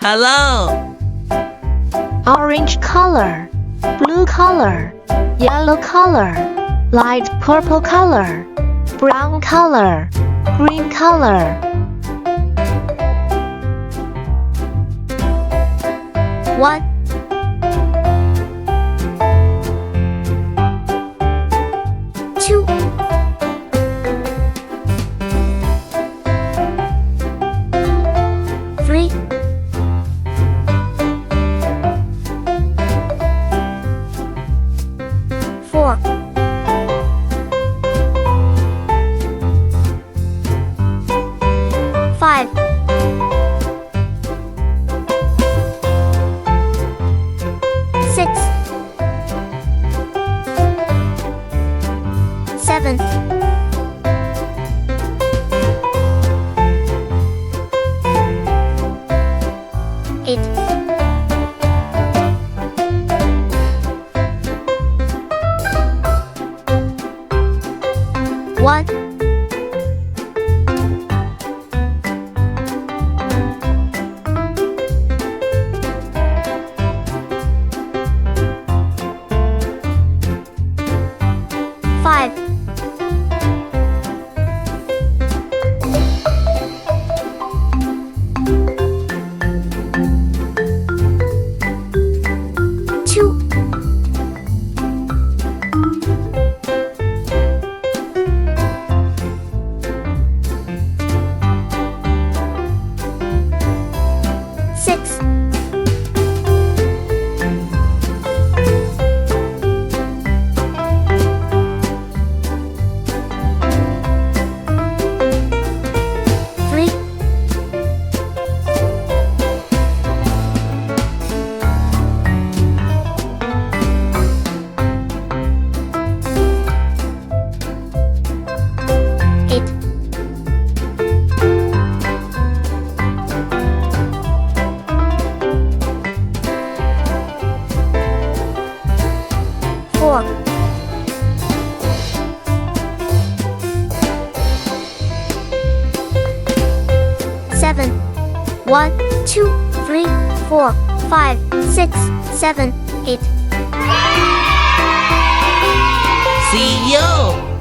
Hello. Orange color, blue color, yellow color, light purple color, brown color, green color. One, two, three, four, five, six, seven, eight, one, five, two, six, three, eight, four, seven, one, two, three, four, five, six, seven, eight. See you.